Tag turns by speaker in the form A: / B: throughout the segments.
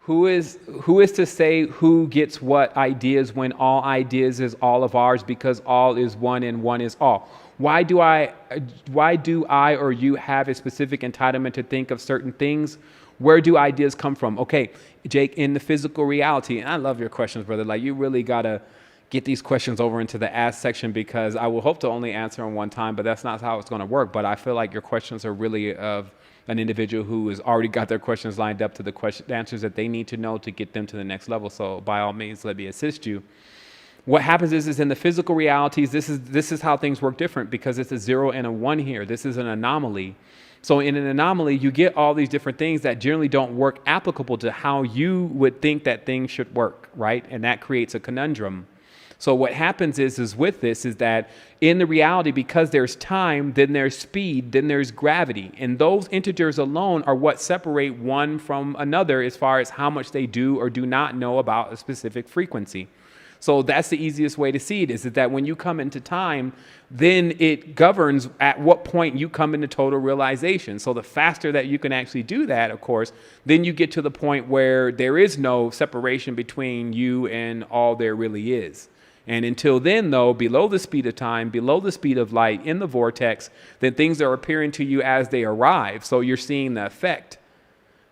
A: who is to say who gets what ideas when all ideas is all of ours, because all is one and one is all? Why do I or you have a specific entitlement to think of certain things? Where do ideas come from? Okay, Jake, in the physical reality, and I love your questions, brother. Like, you really gotta get these questions over into the ask section, because I will hope to only answer them one time, but that's not how it's gonna work. But I feel like your questions are really of an individual who has already got their questions lined up to the answers that they need to know to get them to the next level. So by all means, let me assist you. What happens is in the physical realities, this is how things work different, because it's a 0 and a 1 here. This is an anomaly. So in an anomaly, you get all these different things that generally don't work applicable to how you would think that things should work, right? And that creates a conundrum. So what happens is with this is that in the reality, because there's time, then there's speed, then there's gravity. And those integers alone are what separate one from another as far as how much they do or do not know about a specific frequency. So that's the easiest way to see it, is that when you come into time, then it governs at what point you come into total realization. So the faster that you can actually do that, of course, then you get to the point where there is no separation between you and all there really is. And until then, though, below the speed of time, below the speed of light, in the vortex, then things are appearing to you as they arrive. So you're seeing the effect,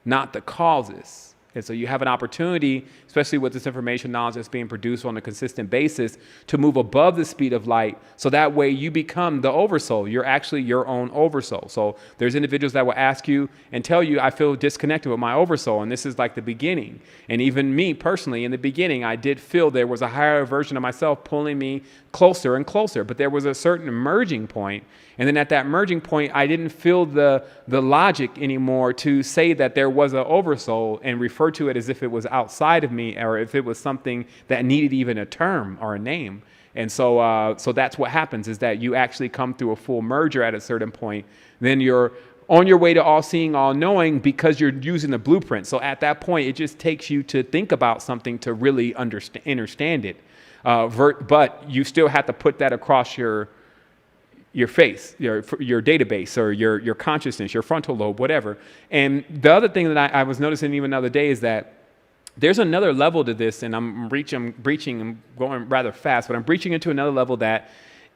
A: not the causes. And so you have an opportunity, especially with this information knowledge that's being produced on a consistent basis, to move above the speed of light. So that way you become the Oversoul. You're actually your own Oversoul. So there's individuals that will ask you and tell you, I feel disconnected with my Oversoul. And this is like the beginning. And even me personally, in the beginning, I did feel there was a higher version of myself pulling me closer and closer. But there was a certain merging point. And then at that merging point, I didn't feel the logic anymore to say that there was an Oversoul and refer to it as if it was outside of me, or if it was something that needed even a term or a name. And so that's what happens, is that you actually come through a full merger at a certain point. Then you're on your way to all seeing, all knowing, because you're using the blueprint. So at that point, it just takes you to think about something to really understand it. But you still have to put that across your face, your database, or your consciousness, your frontal lobe, whatever. And the other thing that I was noticing even the other day is that there's another level to this, and I'm going rather fast, but I'm breaching into another level that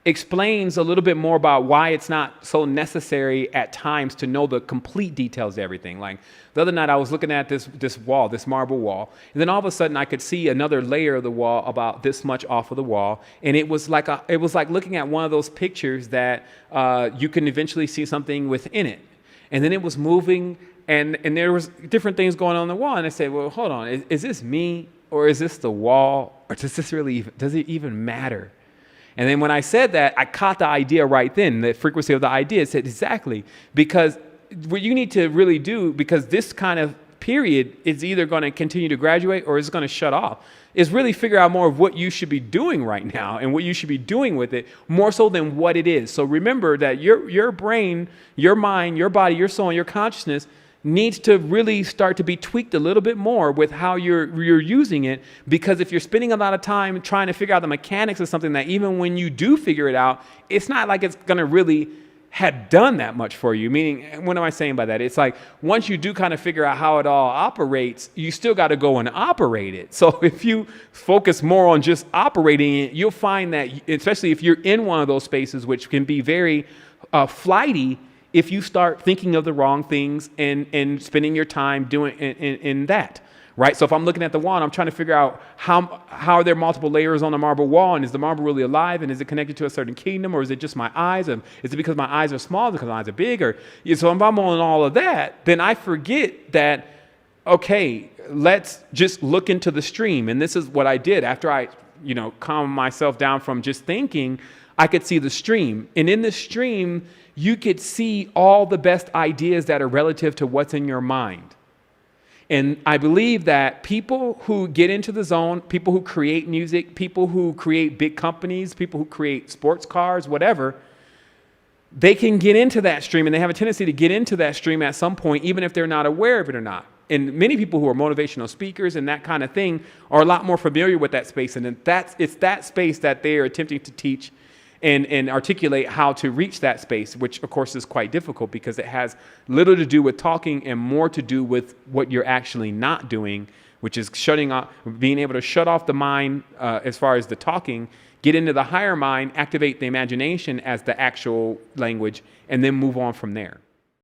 A: explains a little bit more about why it's not so necessary at times to know the complete details of everything. Like the other night, I was looking at this wall, this marble wall, and then all of a sudden I could see another layer of the wall about this much off of the wall, and it was like looking at one of those pictures that you can eventually see something within it, and then it was moving, and there was different things going on the wall, and I said, well, hold on, is this me, or is this the wall, or does it even matter? And then when I said that, I caught the idea right then, the frequency of the idea. It said exactly, because what you need to really do, because this kind of period is either going to continue to graduate or it's going to shut off, is really figure out more of what you should be doing right now and what you should be doing with it, more so than what it is. So remember that your brain, your mind, your body, your soul, and your consciousness needs to really start to be tweaked a little bit more with how you're using it, because if you're spending a lot of time trying to figure out the mechanics of something that even when you do figure it out, it's not like it's going to really have done that much for you. Meaning, what am I saying by that? It's like once you do kind of figure out how it all operates, you still got to go and operate it. So if you focus more on just operating it, you'll find that, especially if you're in one of those spaces, which can be very flighty, if you start thinking of the wrong things and spending your time doing in that, right? So if I'm looking at the wall and I'm trying to figure out how are there multiple layers on the marble wall, and is the marble really alive, and is it connected to a certain kingdom, or is it just my eyes, and is it because my eyes are small, because my eyes are big, or so if I'm on all of that, then I forget that, okay, let's just look into the stream. And this is what I did after I calmed myself down from just thinking. I could see the stream, and in the stream you could see all the best ideas that are relative to what's in your mind. And I believe that people who get into the zone, people who create music, people who create big companies, people who create sports cars, whatever, they can get into that stream, and they have a tendency to get into that stream at some point, even if they're not aware of it or not. And many people who are motivational speakers and that kind of thing are a lot more familiar with that space. And it's that space that they are attempting to teach and articulate how to reach that space, which of course is quite difficult because it has little to do with talking and more to do with what you're actually not doing, which is shutting off, being able to shut off the mind as far as the talking, get into the higher mind, activate the imagination as the actual language, and then move on from there.